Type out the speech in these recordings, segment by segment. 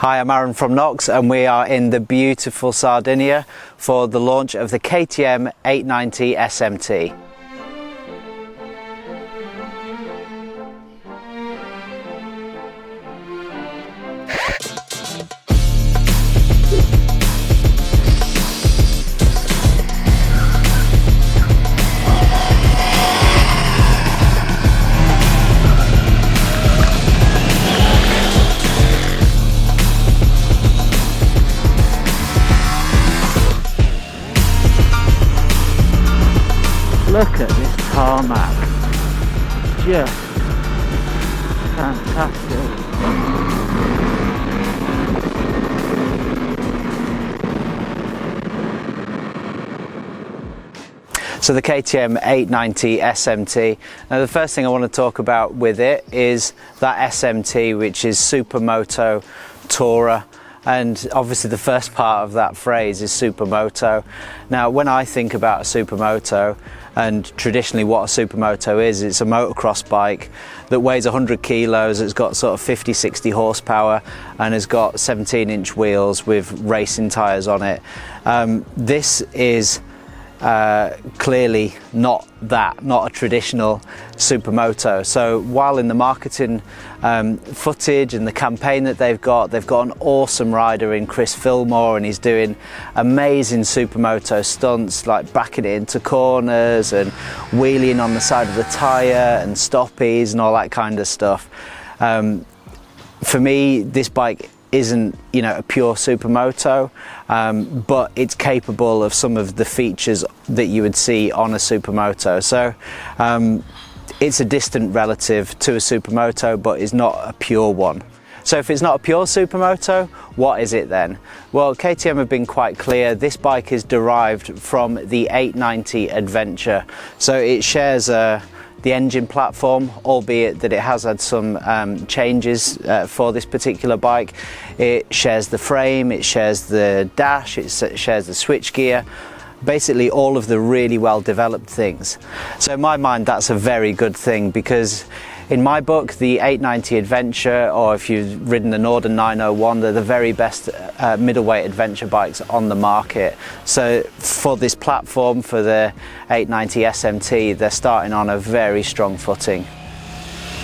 Hi, I'm Aaron from Knox and we are in the beautiful Sardinia for the launch of the KTM 890 SMT. Look at this tarmac, just fantastic. So the KTM 890 SMT, now the first thing I want to talk about with it is that SMT, which is Supermoto Tourer. And obviously the first part of that phrase is Supermoto. Now when I think about a Supermoto, and traditionally what a Supermoto is, it's a motocross bike that weighs 100 kilos, it's got sort of 50-60 horsepower and has got 17-inch wheels with racing tyres on it. This is clearly not a traditional Supermoto. So while in the marketing footage and the campaign that they've got an awesome rider in Chris Fillmore, and he's doing amazing Supermoto stunts like backing it into corners and wheeling on the side of the tyre and stoppies and all that kind of stuff. For me, this bike isn't, you know, a pure Supermoto, but it's capable of some of the features that you would see on a Supermoto. So it's a distant relative to a Supermoto, but is not a pure one. So if it's not a pure Supermoto, what is it then? Well, KTM have been quite clear. This bike is derived from the 890 Adventure. So it shares the engine platform, albeit that it has had some changes for this particular bike. It shares the frame, it shares the dash, it shares the switchgear, basically all of the really well developed things. So in my mind that's a very good thing, because in my book the 890 Adventure, or if you've ridden the Norden 901, they're the very best middleweight adventure bikes on the market. So for this platform, for the 890 SMT, they're starting on a very strong footing.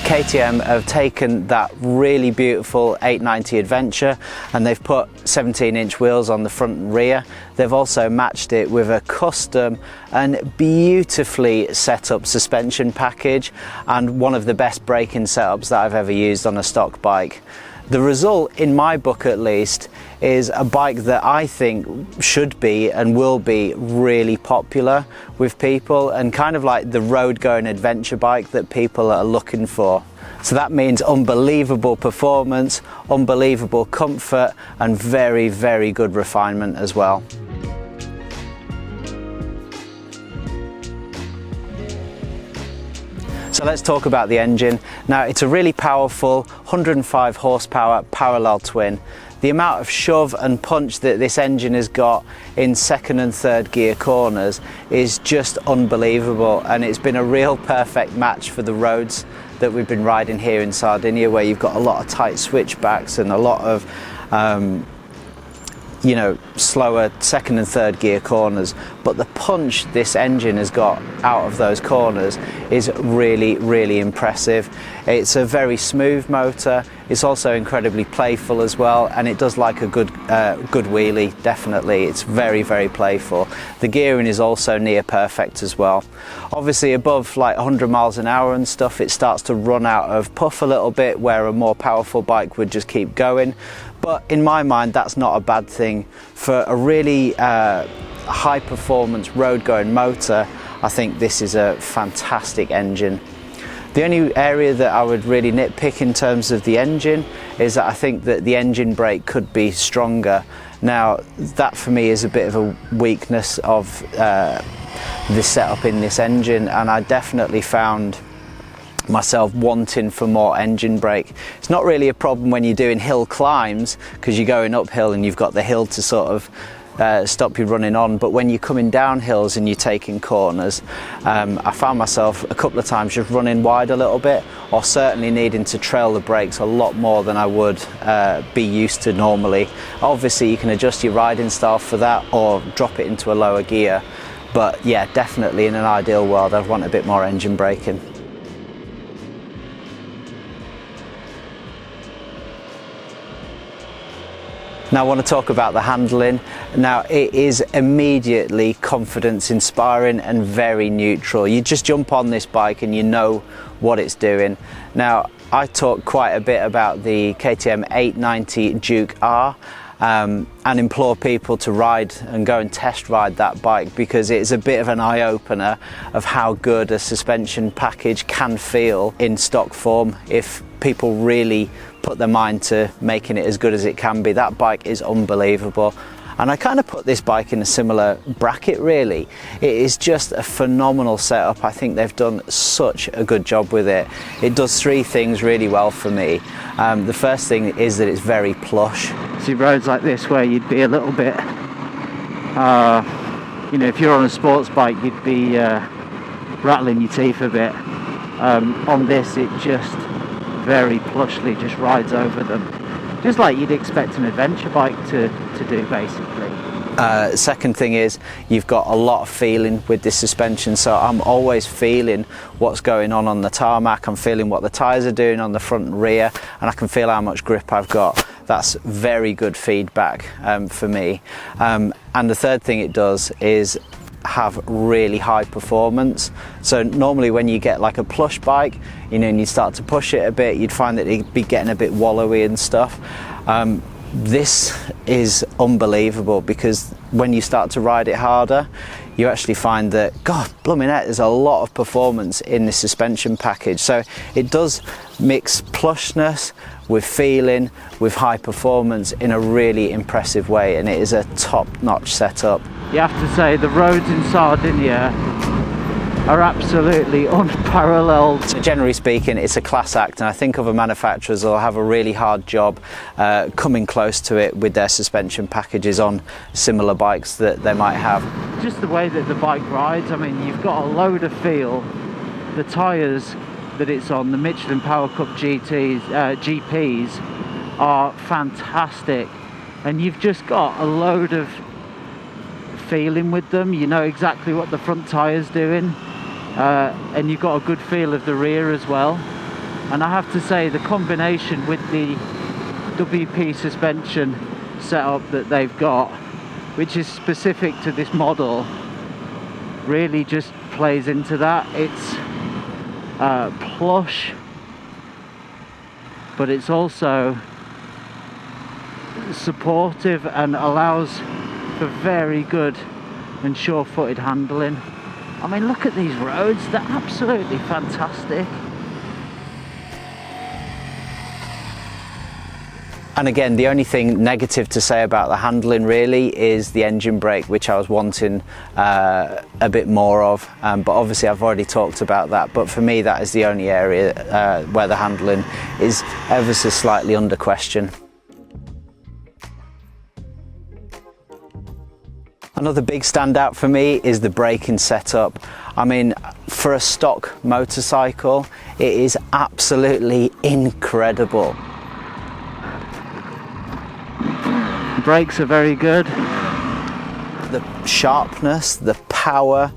KTM have taken that really beautiful 890 Adventure and they've put 17-inch wheels on the front and rear. They've also matched it with a custom and beautifully set up suspension package and one of the best braking setups that I've ever used on a stock bike. The result, in my book at least, is a bike that I think should be and will be really popular with people, and kind of like the road going adventure bike that people are looking for. So that means unbelievable performance, unbelievable comfort, and very, very good refinement as well. So let's talk about the engine. Now it's a really powerful 105 horsepower parallel twin. The amount of shove and punch that this engine has got in second and third gear corners is just unbelievable, and it's been a real perfect match for the roads that we've been riding here in Sardinia, where you've got a lot of tight switchbacks and a lot of you know, slower second and third gear corners, but the punch this engine has got out of those corners is really, really impressive. It's a very smooth motor, it's also incredibly playful as well, and it does like a good wheelie, definitely. It's very, very playful. The gearing is also near perfect as well. Obviously above like 100 miles an hour and stuff, it starts to run out of puff a little bit, where a more powerful bike would just keep going. But in my mind, that's not a bad thing. For a really high performance road going motor, I think this is a fantastic engine. The only area that I would really nitpick in terms of the engine is that I think that the engine brake could be stronger. Now that for me is a bit of a weakness of the setup in this engine, and I definitely found myself wanting for more engine brake. It's not really a problem when you're doing hill climbs, because you're going uphill and you've got the hill to sort of stop you running on. But when you're coming down hills and you're taking corners, I found myself a couple of times just running wide a little bit, or certainly needing to trail the brakes a lot more than I would be used to normally. Obviously you can adjust your riding style for that or drop it into a lower gear, but yeah, definitely in an ideal world I'd want a bit more engine braking. Now I want to talk about the handling. Now it is immediately confidence inspiring and very neutral. You just jump on this bike and you know what it's doing. Now I talk quite a bit about the KTM 890 Duke R and implore people to ride and go and test ride that bike, because it's a bit of an eye-opener of how good a suspension package can feel in stock form if people really put their mind to making it as good as it can be. That bike is unbelievable, and I kind of put this bike in a similar bracket really. It is just a phenomenal setup. I think they've done such a good job with it. It does three things really well for me. The first thing is that it's very plush. See roads like this where you'd be a little bit, you know, if you're on a sports bike you'd be rattling your teeth a bit. On this it just very plushly just rides over them, just like you'd expect an adventure bike to do basically. Second thing is you've got a lot of feeling with this suspension, so I'm always feeling what's going on the tarmac. I'm feeling what the tyres are doing on the front and rear, and I can feel how much grip I've got. That's very good feedback for me. And the third thing it does is have really high performance. So normally when you get like a plush bike, you know, and you start to push it a bit, you'd find that it'd be getting a bit wallowy and stuff. This is unbelievable, because when you start to ride it harder, you actually find that, God, blooming heck, there's a lot of performance in this suspension package. So it does mix plushness with feeling, with high performance in a really impressive way, and it is a top-notch setup. You have to say the roads in Sardinia are absolutely unparalleled. So generally speaking, it's a class act, and I think other manufacturers will have a really hard job coming close to it with their suspension packages on similar bikes that they might have. Just the way that the bike rides, I mean, you've got a load of feel. The tyres that it's on, the Michelin Power Cup GPs are fantastic, and you've just got a load of feeling with them. You know exactly what the front tyre's doing, and you've got a good feel of the rear as well. And I have to say, the combination with the WP suspension setup that they've got, which is specific to this model, really just plays into that. It's plush, but it's also supportive and allows for very good and sure-footed handling. I mean, look at these roads, they're absolutely fantastic. And again, the only thing negative to say about the handling really is the engine brake, which I was wanting a bit more of, but obviously I've already talked about that. But for me, that is the only area where the handling is ever so slightly under question. Another big standout for me is the braking setup. I mean, for a stock motorcycle, it is absolutely incredible. Brakes are very good. The sharpness, the power,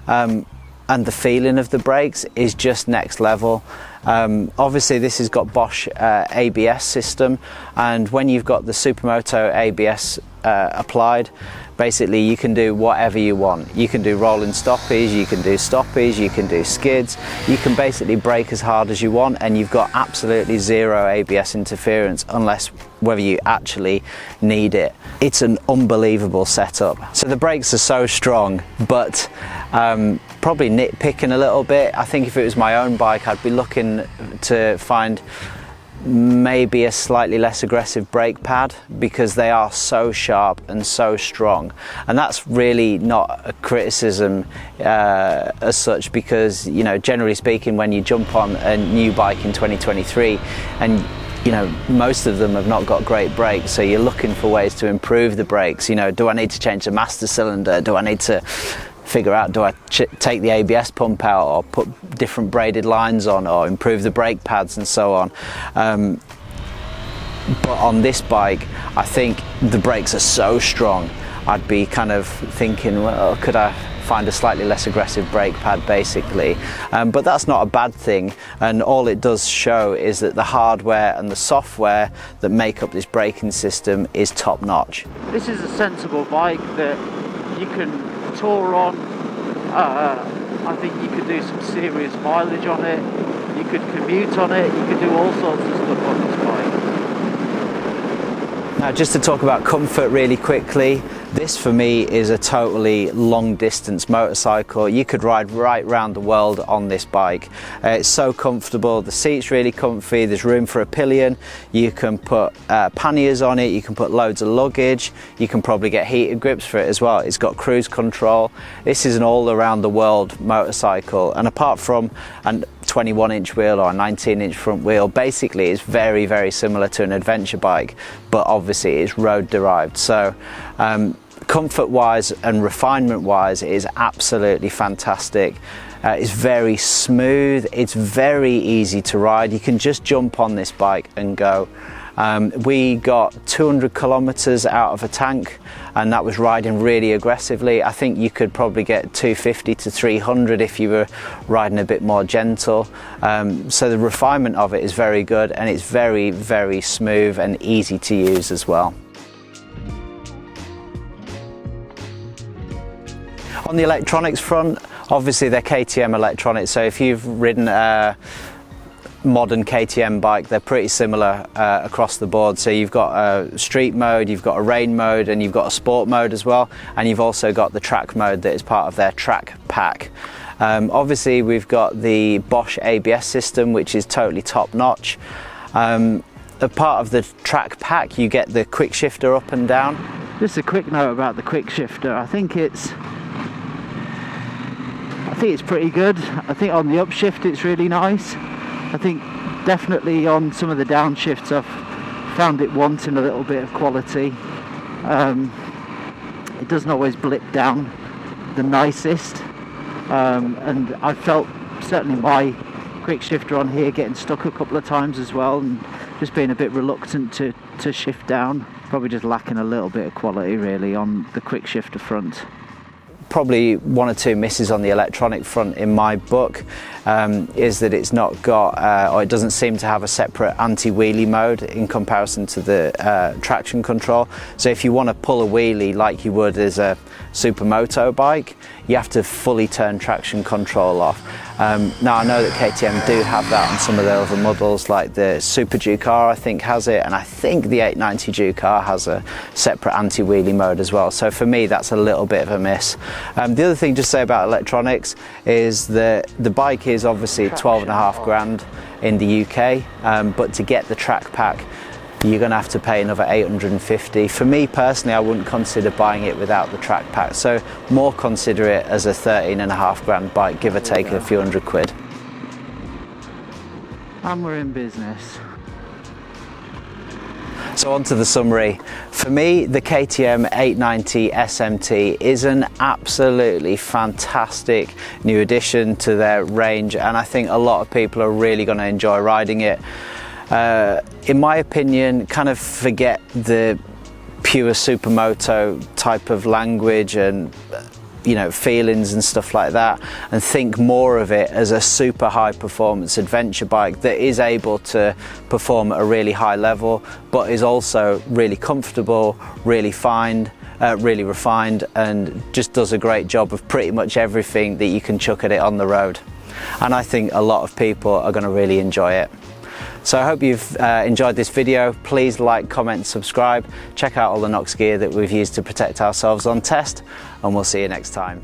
and the feeling of the brakes is just next level. Obviously this has got Bosch ABS system, and when you've got the Supermoto ABS applied, basically you can do whatever you want. You can do rolling stoppies, you can do stoppies, you can do skids, you can basically brake as hard as you want, and you've got absolutely zero ABS interference unless whether you actually need it. It's an unbelievable setup. So the brakes are so strong, but probably nitpicking a little bit. I think if it was my own bike, I'd be looking to find maybe a slightly less aggressive brake pad, because they are so sharp and so strong. And that's really not a criticism as such, because, you know, generally speaking, when you jump on a new bike in 2023 and you know, most of them have not got great brakes, so you're looking for ways to improve the brakes. You know, do I need to change the master cylinder? Do I need to figure out, do I take the ABS pump out, or put different braided lines on, or improve the brake pads and so on? But on this bike, I think the brakes are so strong, I'd be kind of thinking, well, could I find a slightly less aggressive brake pad, basically? But that's not a bad thing, and all it does show is that the hardware and the software that make up this braking system is top notch. This is a sensible bike that you can tour on. I think you could do some serious mileage on it, you could commute on it, you could do all sorts of stuff on this bike. Now, just to talk about comfort really quickly, this for me is a totally long distance motorcycle. You could ride right around the world on this bike. It's so comfortable, the seat's really comfy, there's room for a pillion, you can put panniers on it, you can put loads of luggage, you can probably get heated grips for it as well. It's got cruise control. This is an all around the world motorcycle, and apart from a 21-inch wheel or a 19-inch front wheel, basically it's very, very similar to an adventure bike, but obviously it's road derived. So comfort wise and refinement wise, it is absolutely fantastic. It's very smooth, it's very easy to ride. You can just jump on this bike and go. We got 200 kilometers out of a tank, and that was riding really aggressively. I think you could probably get 250 to 300 if you were riding a bit more gentle. So the refinement of it is very good, and it's very, very smooth and easy to use as well. On the electronics front, obviously they're KTM electronics, so if you've ridden a modern KTM bike, they're pretty similar across the board. So you've got a street mode, you've got a rain mode, and you've got a sport mode as well, and you've also got the track mode that is part of their track pack. Obviously we've got the Bosch ABS system, which is totally top notch. A part of the track pack, you get the quick shifter up and down. Just a quick note about the quick shifter. I think it's pretty good. I think on the upshift it's really nice. I think definitely on some of the downshifts I've found it wanting a little bit of quality. It doesn't always blip down the nicest, and I felt certainly my quick shifter on here getting stuck a couple of times as well, and just being a bit reluctant to shift down. Probably just lacking a little bit of quality really on the quick shifter front. Probably one or two misses on the electronic front in my book is that it's not got, or it doesn't seem to have a separate anti-wheelie mode in comparison to the traction control. So if you want to pull a wheelie like you would as a Supermoto bike, you have to fully turn traction control off. Now I know that KTM do have that on some of their other models, like the Super Duke R I think has it, and I think the 890 Duke R has a separate anti-wheelie mode as well. So for me that's a little bit of a miss. The other thing to say about electronics is that the bike is obviously 12.5 grand in the UK, but to get the track pack you're going to have to pay another 850. For me personally, I wouldn't consider buying it without the track pack, so more consider it as a 13.5 grand bike, give or take a few hundred quid. And we're in business. So on to the summary. For me, the KTM 890 SMT is an absolutely fantastic new addition to their range, and I think a lot of people are really going to enjoy riding it. In my opinion, kind of forget the pure Supermoto type of language and feelings and stuff like that, and think more of it as a super high performance adventure bike that is able to perform at a really high level, but is also really comfortable, really refined, and just does a great job of pretty much everything that you can chuck at it on the road. And I think a lot of people are going to really enjoy it. So I hope you've enjoyed this video. Please like, comment, subscribe. Check out all the Knox gear that we've used to protect ourselves on test, and we'll see you next time.